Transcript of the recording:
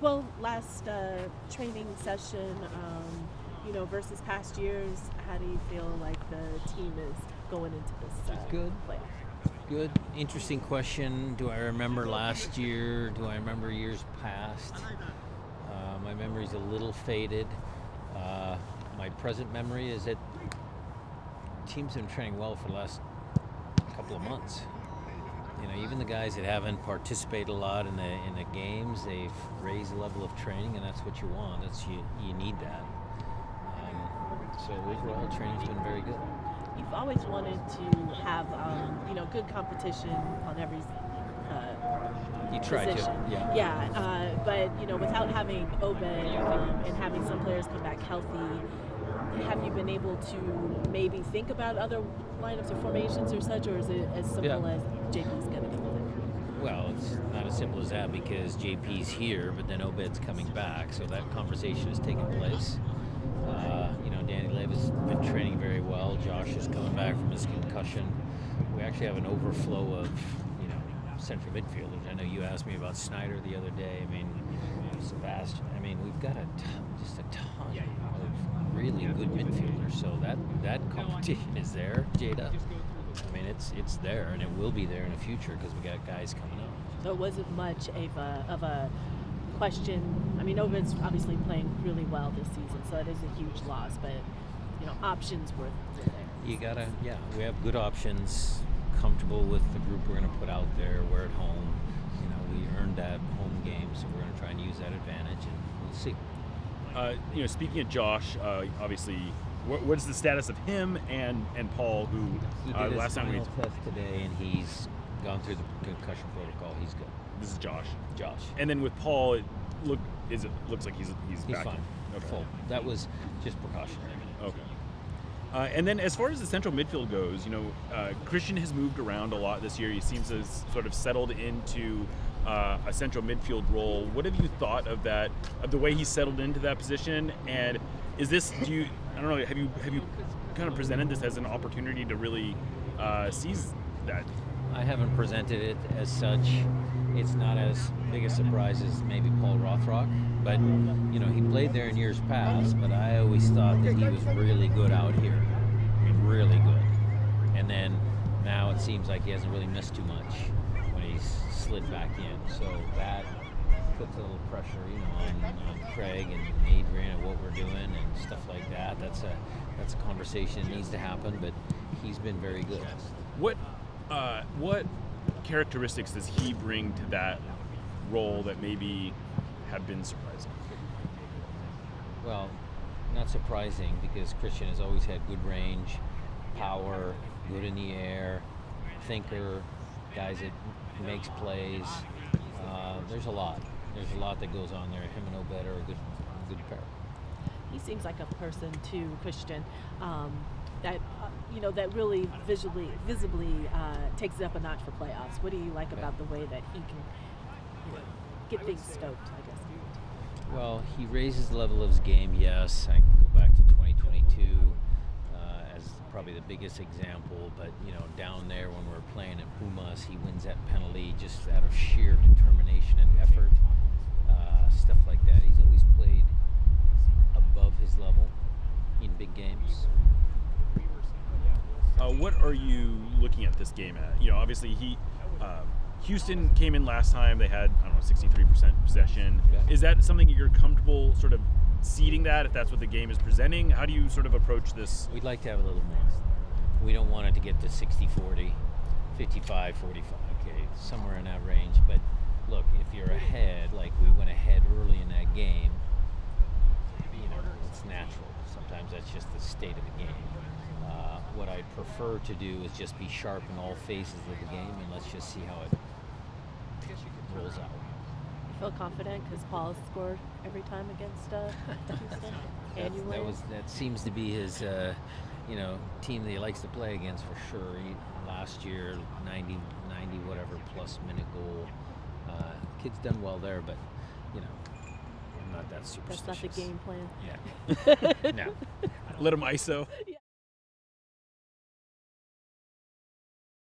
Well, last training session, versus past years, how do you feel like the team is going into this Good. playoff? Good. Interesting question. Do I remember last year? Do I remember years past? My memory's a little faded. My present memory is that teams have been training well for the last couple of months. Even the guys that haven't participated a lot in the games, they've raised the level of training, and that's what you want. You need that. So overall, training's been very good. You've always wanted to have, good competition on every You try position. to, yeah. Yeah, but without having Obed and having some players come back healthy, have you been able to maybe think about other lineups or formations or such, or is it as simple as JP's going to come in? Well, it's not as simple as that because JP's here, but then Obed's coming back, so that conversation has taken place. Danny Levis has been training very well. Josh is coming back from his concussion. We actually have an overflow of, central midfielders. I know you asked me about Snyder the other day. Sebastian. We've got just a ton of really good midfielders. So that competition is there, Jada. It's there, and it will be there in the future because we got guys coming up. So it wasn't much of a question. Obed's obviously playing really well this season, so it is a huge loss. But options were there. We have good options. Comfortable with the group we're going to put out there. We're at home. We earned that home game, so we're going to try and use that advantage, and we'll see. Speaking of Josh, obviously, what is the status of him and Paul, who he did last time we test today, and he's gone through the concussion protocol. He's good. This is Josh. And then with Paul, it looks like he's back. Fine. Okay. Full. That was just precautionary. Okay. And then as far as the central midfield goes, Christian has moved around a lot this year. He seems to have sort of settled into a central midfield role. What have you thought of that, of the way he settled into that position? And is this, have you kind of presented this as an opportunity to really seize that? I haven't presented it as such. It's not as big a surprise as maybe Paul Rothrock, but he played there in years past, but I always thought that he was really good out here. Really good. And then now it seems like he hasn't really missed too much when he's slid back in. So that puts a little pressure, on Craig and Adrian and what we're doing and stuff like that. That's a conversation that needs to happen, but he's been very good. What characteristics does he bring to that role that maybe have been surprising? Well, not surprising because Christian has always had good range, power, good in the air, thinker, guys that makes plays. There's a lot. There's a lot that goes on there. Him and Obed are a good pair. He seems like a person too, Christian, that that really visibly takes it up a notch for playoffs. What do you like about the way that he can get things stoked, I guess? Well, he raises the level of his game, yes. I can go back to 2022 as probably the biggest example, but down there when we're playing at Pumas, he wins that penalty just out of sheer determination and effort, stuff like that. He's always played above his level in big games. What are you looking at this game at? Obviously Houston came in last time. They had 63% possession. Yeah. Is that something that you're comfortable sort of seeding that if that's what the game is presenting? How do you sort of approach this? We'd like to have a little more. We don't want it to get to 60-40, 55-45, okay, somewhere in that range. But look, if you're ahead, like we went ahead early in that game, it's natural. Sometimes that's just the state of the game. What I'd prefer to do is just be sharp in all phases of the game, and let's just see how it rolls out. You feel confident because Paul scored every time against Houston annually? That seems to be his team that he likes to play against for sure. Last year, 90 whatever plus minute goal. Kid's done well there, but I'm not that superstitious. That's not the game plan. Yeah. No. Let him ISO.